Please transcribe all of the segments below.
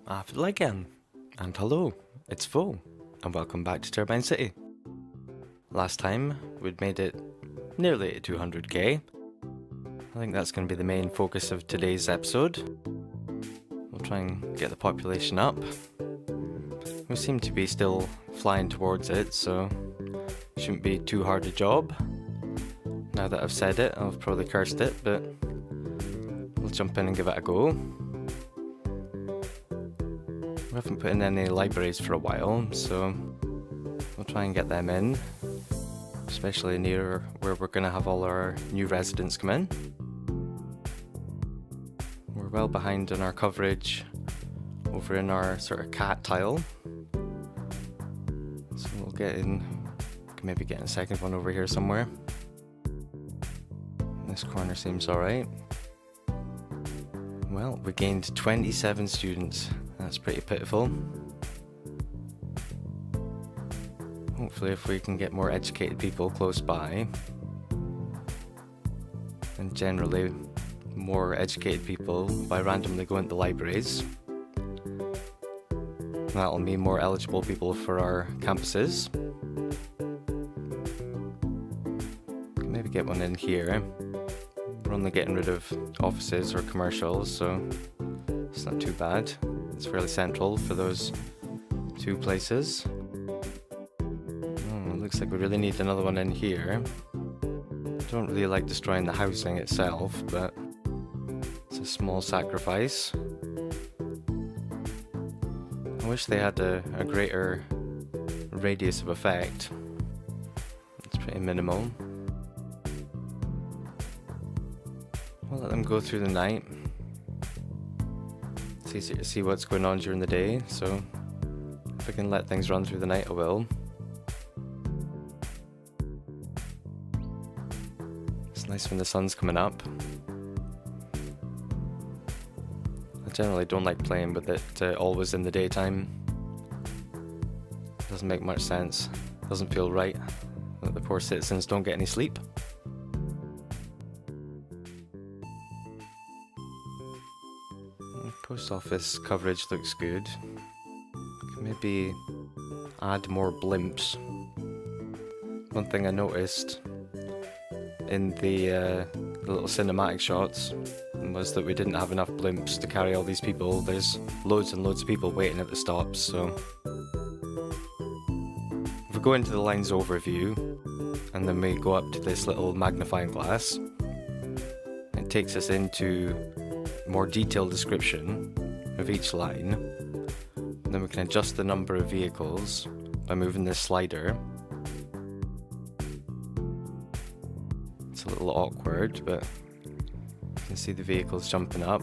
Again, and hello, it's Vo, and welcome back to Turbine City. Last time, we'd made it nearly to 200k. I think that's going to be the main focus of today's episode. We'll try and get the population up. We seem to be still flying towards it, so it shouldn't be too hard a job. Now that I've said it, I've probably cursed it, but we'll jump in and give it a go. We haven't put in any libraries for a while, so we'll try and get them in, especially near where we're going to have all our new residents come in. We're well behind in our coverage over in our sort of cat tile, so we'll get in, can maybe get in a second one over here somewhere. This corner seems alright. Well, we gained 27 students. That's pretty pitiful. Hopefully if we can get more educated people close by, and generally more educated people by randomly going to libraries, that'll mean more eligible people for our campuses. Can maybe get one in here. We're only getting rid of offices or commercials, so it's not too bad. It's fairly central for those two places. It looks like we really need another one in here. Don't really like destroying the housing itself, but it's a small sacrifice. I wish they had a greater radius of effect. It's pretty minimal. We'll let them go through the night. It's easier to see what's going on during the day, so if I can let things run through the night, I will. It's nice when the sun's coming up. I generally don't like playing with it always in the daytime. It doesn't make much sense. It doesn't feel right that the poor citizens don't get any sleep. Post office coverage looks good. Can maybe add more blimps. One thing I noticed in the little cinematic shots was that we didn't have enough blimps to carry all these people. There's loads and loads of people waiting at the stops, so if we go into the lines overview and then we go up to this little magnifying glass, it takes us into more detailed description of each line. And then we can adjust the number of vehicles by moving this slider. It's a little awkward, but you can see the vehicles jumping up.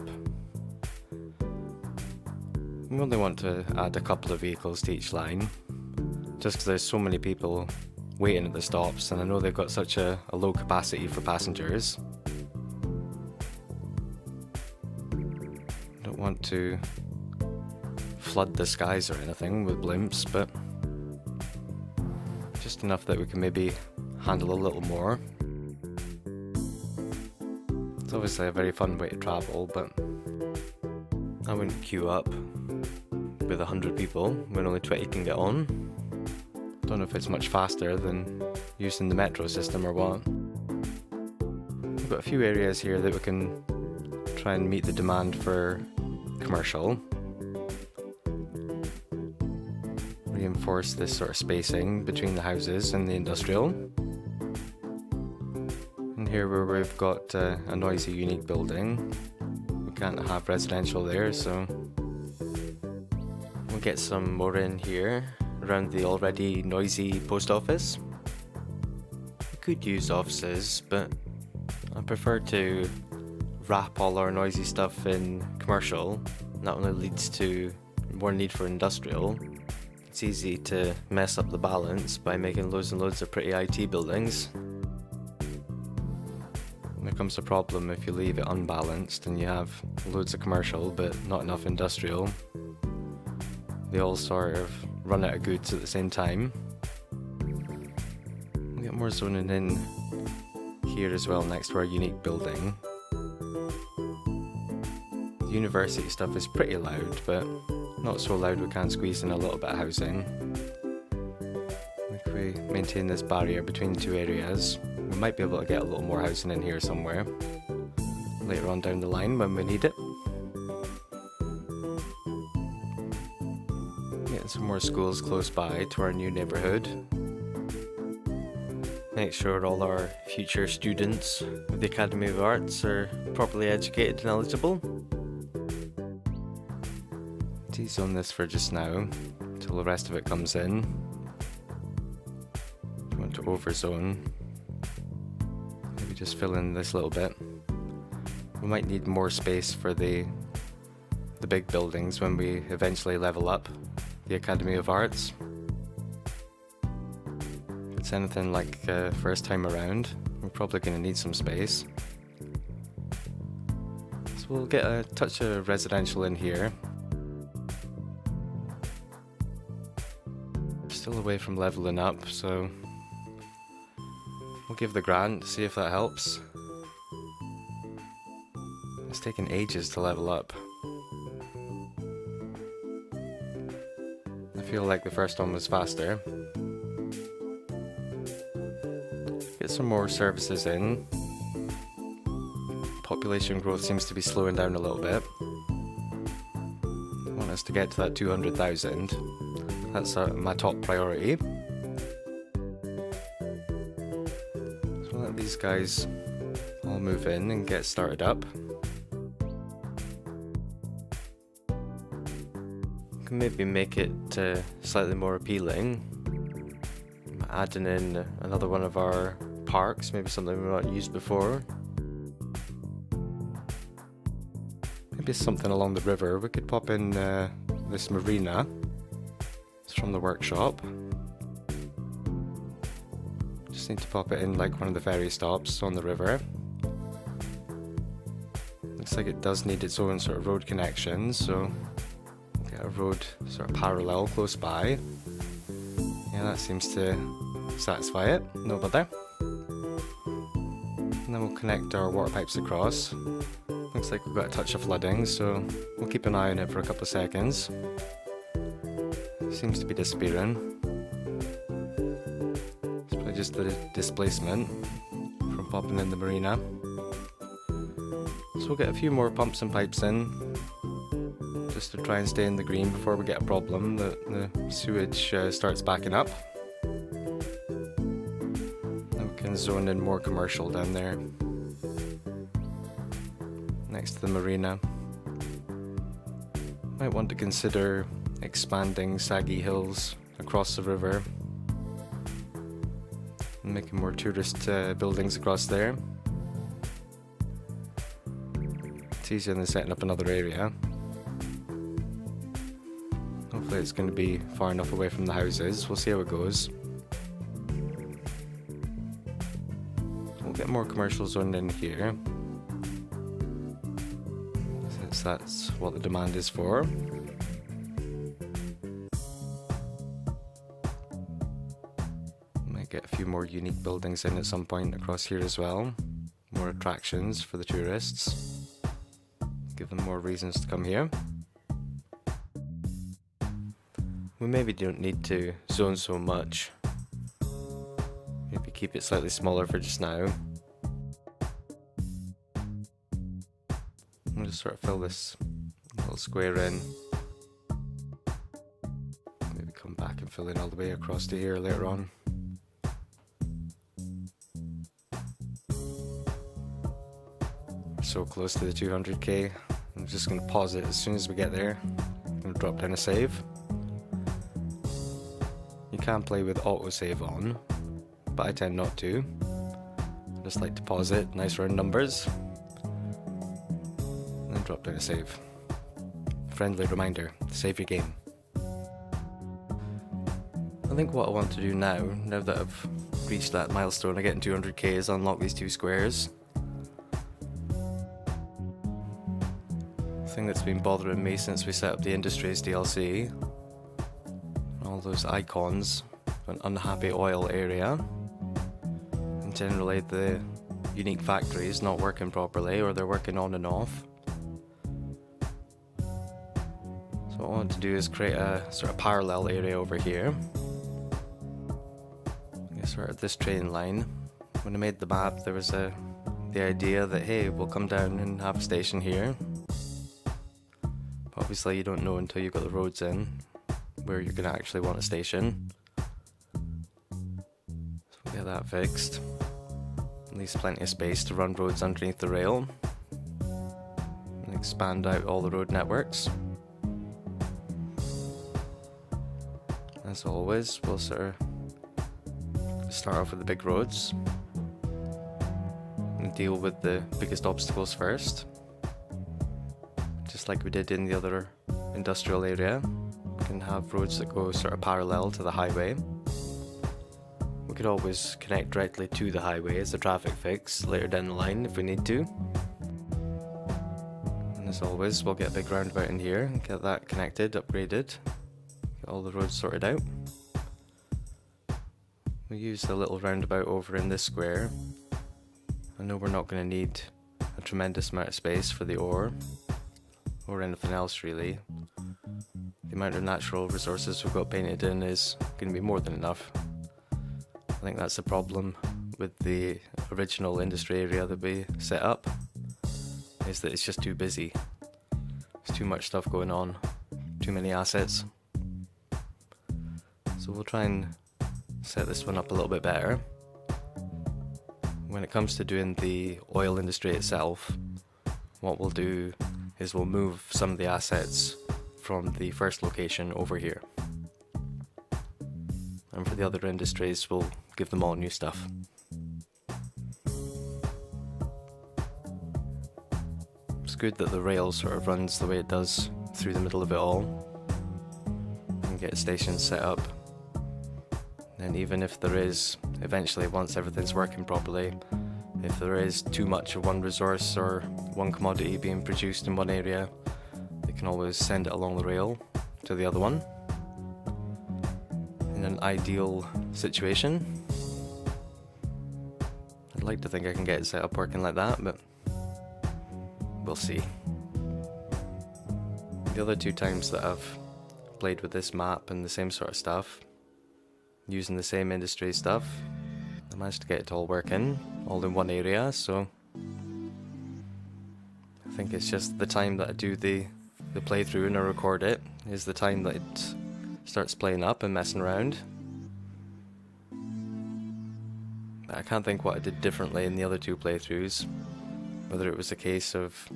We only want to add a couple of vehicles to each line, just because there's so many people waiting at the stops, and I know they've got such a low capacity for passengers. Want to flood the skies or anything with blimps, but just enough that we can maybe handle a little more. It's obviously a very fun way to travel, but I wouldn't queue up with 100 people when only 20 can get on. Don't know if it's much faster than using the metro system or what. We've got a few areas here that we can try and meet the demand for commercial. Reinforce this sort of spacing between the houses and the industrial. And here where we've got a noisy, unique building, we can't have residential there, so we'll get some more in here around the already noisy post office. We could use offices, but I prefer to wrap all our noisy stuff in commercial. That only leads to more need for industrial. It's easy to mess up the balance by making loads and loads of pretty IT buildings. There comes a problem if you leave it unbalanced and you have loads of commercial but not enough industrial. They all sort of run out of goods at the same time. We get more zoning in here as well next to our unique building. The university stuff is pretty loud, but not so loud we can't squeeze in a little bit of housing. If we maintain this barrier between the two areas, we might be able to get a little more housing in here somewhere later on down the line when we need it. Getting some more schools close by to our new neighbourhood. Make sure all our future students with the Academy of Arts are properly educated and eligible. T-zone this for just now, until the rest of it comes in. If we want to overzone, maybe just fill in this little bit. We might need more space for the big buildings when we eventually level up the Academy of Arts. If it's anything like first time around, we're probably going to need some space. So we'll get a touch of residential in here. Still away from leveling up, so we'll give the grant, see if that helps. It's taken ages to level up. I feel like the first one was faster. Get some more services in. Population growth seems to be slowing down a little bit. I want us to get to that 200,000. That's my top priority. So let these guys all move in and get started up. Can maybe make it slightly more appealing. Adding in another one of our parks, maybe something we've not used before. Maybe something along the river. We could pop in this marina. It's from the workshop. Just need to pop it in like one of the ferry stops on the river. Looks like it does need its own sort of road connection, so get a road sort of parallel close by. Yeah, that seems to satisfy it. No bother. And then we'll connect our water pipes across. Looks like we've got a touch of flooding, so we'll keep an eye on it for a couple of seconds. Seems to be disappearing. It's probably just the displacement from popping in the marina. So we'll get a few more pumps and pipes in, just to try and stay in the green before we get a problem that the sewage starts backing up. Then we can zone in more commercial down there, next to the marina. Might want to consider expanding saggy hills across the river and making more tourist buildings across there. It's easier than setting up another area. Hopefully it's going to be far enough away from the houses. We'll see how it goes. We'll get more commercial zoned in here, since that's what the demand is for. Get a few more unique buildings in at some point across here as well. More attractions for the tourists. Give them more reasons to come here. We maybe don't need to zone so much. Maybe keep it slightly smaller for just now. I'll just sort of fill this little square in. Maybe come back and fill in all the way across to here later on. So close to the 200k. I'm just going to pause it as soon as we get there. I'm going to drop down a save. You can play with autosave on, but I tend not to. I just like to pause it, nice round numbers, and then drop down a save. Friendly reminder, save your game. I think what I want to do now that I've reached that milestone of getting 200k, is unlock these two squares. Thing that's been bothering me since we set up the Industries DLC. All those icons of an unhappy oil area, and generally the unique factories not working properly, or they're working on and off. So what I want to do is create a sort of parallel area over here. Sort of this train line. When I made the map, there was the idea that, hey, we'll come down and have a station here. But obviously you don't know until you've got the roads in where you're going to actually want a station. So we'll get that fixed. At least plenty of space to run roads underneath the rail. And expand out all the road networks. As always, we'll sort of start off with the big roads and deal with the biggest obstacles first, just like we did in the other industrial area. We can have roads that go sort of parallel to the highway. We could always connect directly to the highway as a traffic fix later down the line if we need to. And as always, we'll get a big roundabout in here and get that connected, upgraded, get all the roads sorted out. We use the little roundabout over in this square. I know we're not going to need a tremendous amount of space for the ore or anything else really. The amount of natural resources we've got painted in is going to be more than enough. I think that's the problem with the original industry area that we set up, is that it's just too busy. There's too much stuff going on, too many assets. So we'll try and set this one up a little bit better. When it comes to doing the oil industry itself, what we'll do is we'll move some of the assets from the first location over here. And for the other industries, we'll give them all new stuff. It's good that the rail sort of runs the way it does through the middle of it all. And get stations set up. And even if there is, eventually once everything's working properly, if there is too much of one resource or one commodity being produced in one area, they can always send it along the rail to the other one. In an ideal situation, I'd like to think I can get it set up working like that, but we'll see. The other two times that I've played with this map and the same sort of stuff, using the same industry stuff, I managed to get it all working, all in one area, so I think it's just the time that I do the playthrough and I record it is the time that it starts playing up and messing around. But I can't think what I did differently in the other two playthroughs, whether it was a case of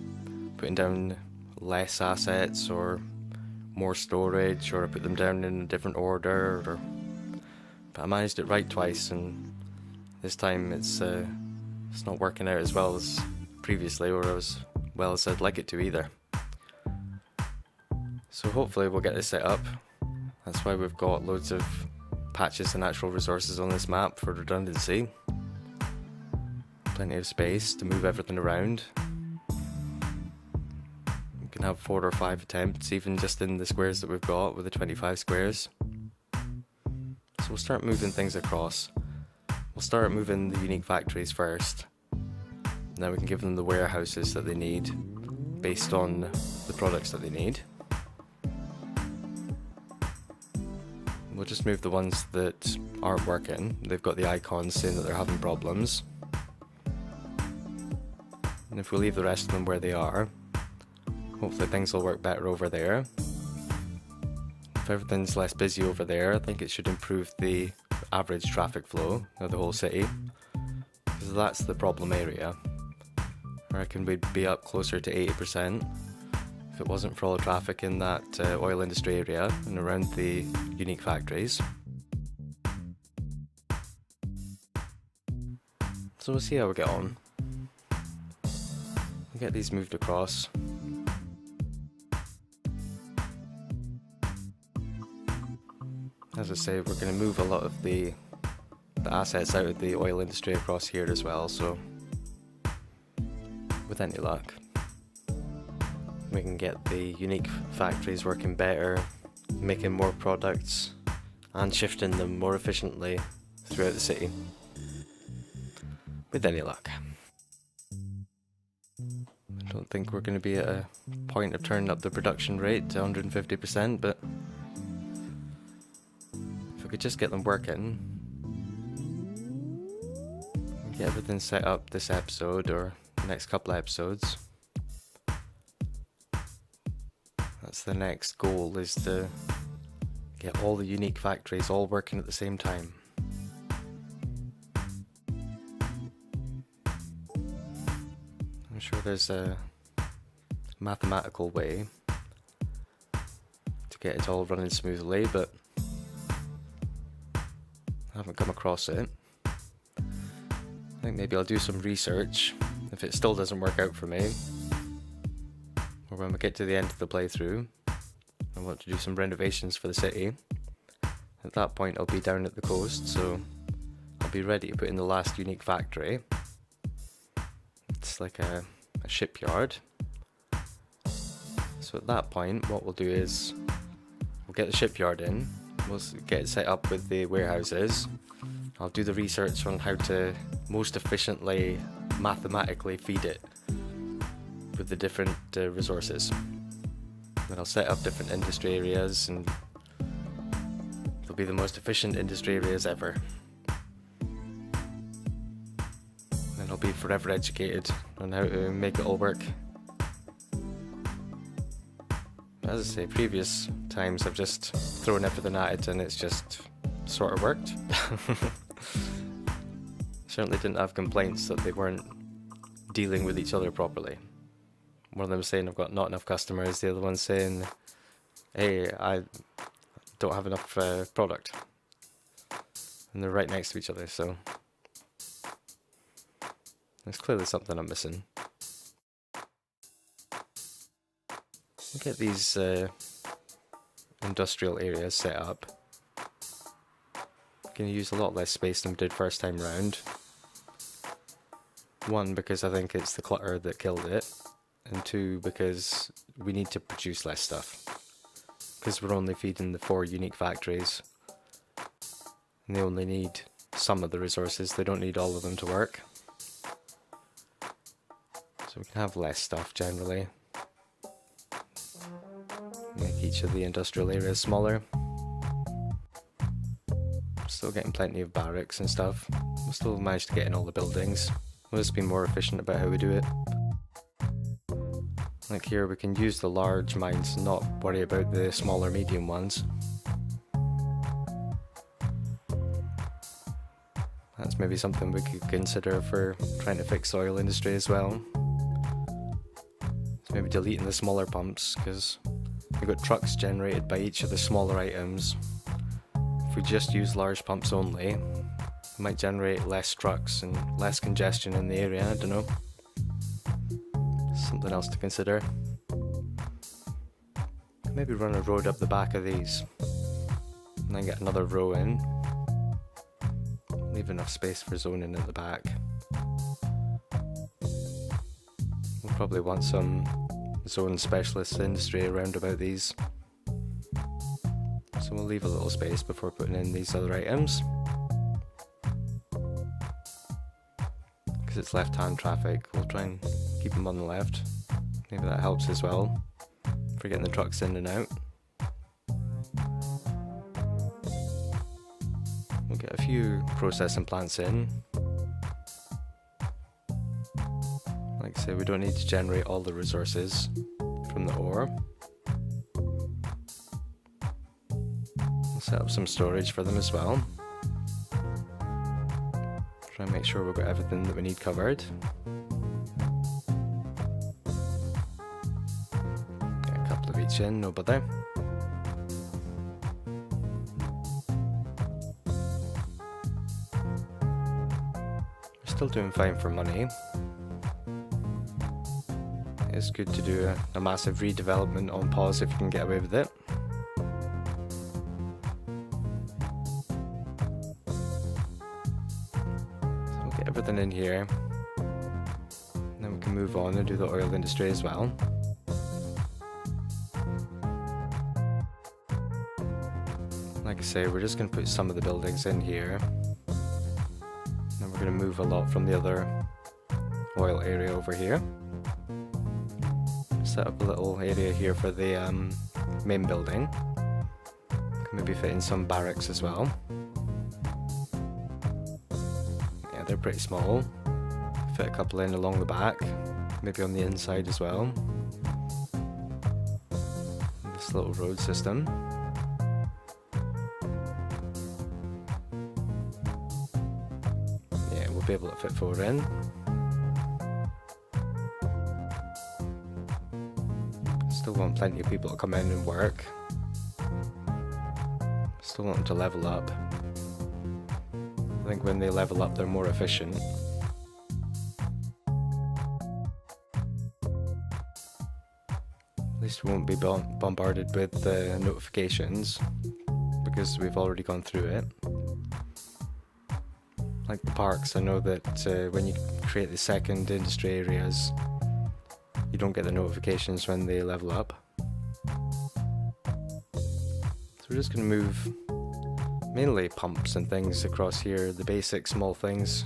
putting down less assets or more storage, or I put them down in a different order, but I managed it right twice, and this time it's not working out as well as previously, or as well as I'd like it to either. So hopefully we'll get this set up. That's why we've got loads of patches of natural resources on this map for redundancy. Plenty of space to move everything around. We can have 4 or 5 attempts, even just in the squares that we've got with the 25 squares. So we'll start moving things across. We'll start moving the unique factories first. Then we can give them the warehouses that they need based on the products that they need. We'll just move the ones that aren't working. They've got the icons saying that they're having problems. And if we leave the rest of them where they are, hopefully things will work better over there. If everything's less busy over there, I think it should improve the average traffic flow of the whole city, because that's the problem area. I reckon we'd be up closer to 80% if it wasn't for all the traffic in that oil industry area and around the unique factories. So we'll see how we get on. We'll get these moved across. As I say, we're going to move a lot of the assets out of the oil industry across here as well, so with any luck we can get the unique factories working better, making more products and shifting them more efficiently throughout the city. With any luck. don't think we're going to be at a point of turning up the production rate to 150%, but if we could just get them working, get everything set up this episode or the next couple of episodes. That's the next goal, is to get all the unique factories all working at the same time. I'm sure there's a mathematical way to get it all running smoothly, but I haven't come across it. I think maybe I'll do some research if it still doesn't work out for me, or when we get to the end of the playthrough I want to do some renovations for the city. At that point I'll be down at the coast, so I'll be ready to put in the last unique factory. It's like a shipyard. So at that point what we'll do is we'll get the shipyard in, we'll get it set up with the warehouses. I'll do the research on how to most efficiently mathematically feed it with the different resources. Then I'll set up different industry areas, and they'll be the most efficient industry areas ever. And I'll be forever educated on how to make it all work. As I say, previous times I've just thrown everything at it and it's just sort of worked. Certainly didn't have complaints that they weren't dealing with each other properly. One of them saying I've got not enough customers, the other one saying, hey, I don't have enough product. And they're right next to each other, so there's clearly something I'm missing. Get these industrial areas set up. Going to use a lot less space than we did first time round. One, because I think it's the clutter that killed it, and two, because we need to produce less stuff. Because we're only feeding the 4 unique factories, and they only need some of the resources, they don't need all of them to work. So we can have less stuff generally. Make each of the industrial areas smaller. Still getting plenty of barracks and stuff. We'll still manage to get in all the buildings. We'll just be more efficient about how we do it. Like here, we can use the large mines and not worry about the smaller medium ones. That's maybe something we could consider for trying to fix the oil industry as well. So maybe deleting the smaller pumps, because we've got trucks generated by each of the smaller items. If we just use large pumps only, it might generate less trucks and less congestion in the area, I don't know. Something else to consider. Maybe run a road up the back of these, and then get another row in. Leave enough space for zoning at the back. We'll probably want some zone specialist industry around about these. So we'll leave a little space before putting in these other items. Because it's left-hand traffic, we'll try and keep them on the left. Maybe that helps as well, for getting the trucks in and out. We'll get a few processing plants in. Like I say, we don't need to generate all the resources from the ore. We'll set up some storage for them as well. Try and make sure we've got everything that we need covered. Get a couple of each in, no bother. We're still doing fine for money. It's good to do a massive redevelopment on pause if you can get away with it. So we'll get everything in here, and then we can move on and do the oil industry as well. Like I say, we're just going to put some of the buildings in here, and then we're going to move a lot from the other oil area over here. set up a little area here for the main building. Can maybe fit in some barracks as well. Yeah, they're pretty small. Fit a couple in along the back, maybe on the inside as well. This little road system. Yeah, we'll be able to fit 4 in. Still want plenty of people to come in and work. Still want them to level up. I think when they level up, they're more efficient. At least we won't be bombarded with notifications because we've already gone through it. Like the parks, I know that when you create the second industry areas, you don't get the notifications when they level up. So we're just going to move mainly pumps and things across here, the basic small things.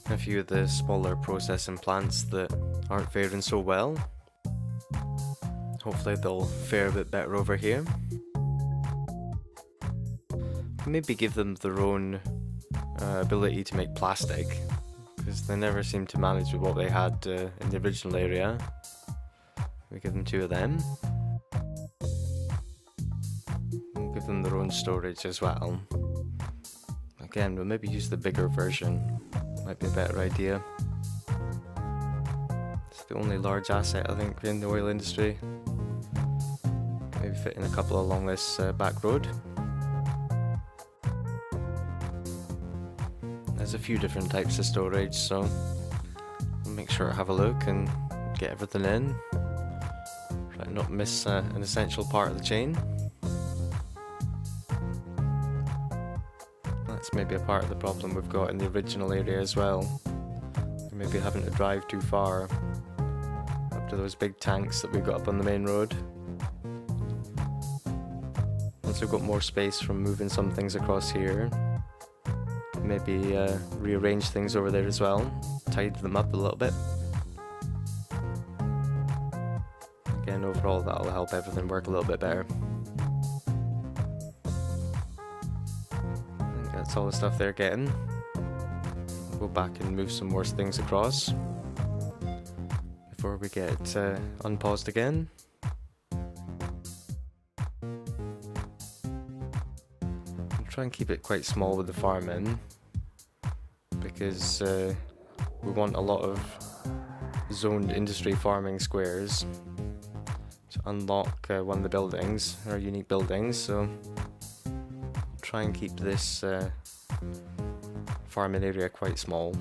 A few of the smaller processing plants that aren't faring so well. Hopefully they'll fare a bit better over here. Maybe give them their own ability to make plastic, because they never seem to manage with what they had in the original area. We give them 2 of them. We'll give them their own storage as well. Again, we'll maybe use the bigger version. Might be a better idea. It's the only large asset I think in the oil industry. Maybe fit in a couple along this back road. There's a few different types of storage, so I'll make sure I have a look and get everything in. Try to not miss an essential part of the chain. That's maybe a part of the problem we've got in the original area as well. Maybe having to drive too far up to those big tanks that we've got up on the main road. Once we've got more space from moving some things across here, maybe rearrange things over there as well, tidy them up a little bit. Again, overall that'll help everything work a little bit better. I think that's all the stuff they're getting. Go back and move some more things across before we get unpaused again. I'll try and keep it quite small with the farming, because we want a lot of zoned industry farming squares to unlock one of the buildings, our unique buildings, so I'll try and keep this farming area quite small.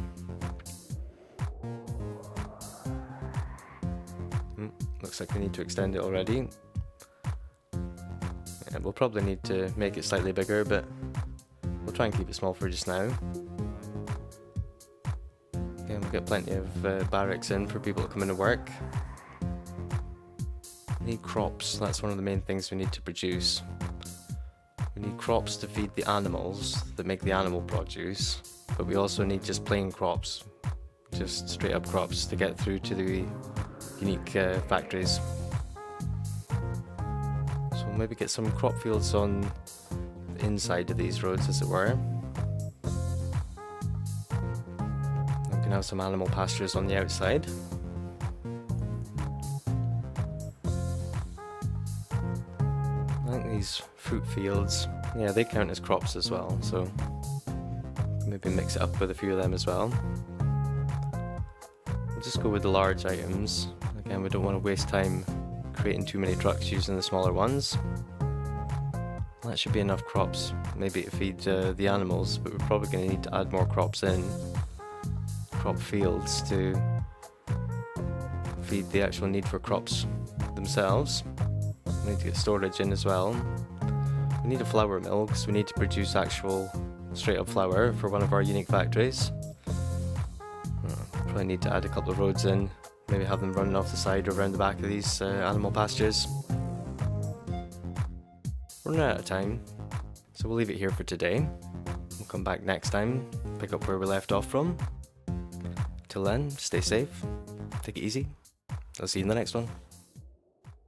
Looks like we need to extend it already. Yeah, we'll probably need to make it slightly bigger, but we'll try and keep it small for just now. Again, we'll get plenty of barracks in for people to come in and work. We need crops, that's one of the main things we need to produce. We need crops to feed the animals that make the animal produce, but we also need just plain crops, just straight up crops to get through to the unique factories. So we'll maybe get some crop fields on the inside of these roads, as it were. We can have some animal pastures on the outside. I think these fruit fields, yeah, they count as crops as well, so maybe mix it up with a few of them as well. We'll just go with the large items. Again, we don't want to waste time creating too many trucks using the smaller ones. That should be enough crops, maybe to feed the animals, but we're probably going to need to add more crops in. Crop fields to feed the actual need for crops themselves. We need to get storage in as well. We need a flour mill because we need to produce actual straight up flour for one of our unique factories. Probably need to add a couple of roads in, maybe have them running off the side or around the back of these animal pastures. We're running out of time, so we'll leave it here for today. We'll come back next time, pick up where we left off from. Till then, stay safe, take it easy. I'll see you in the next one.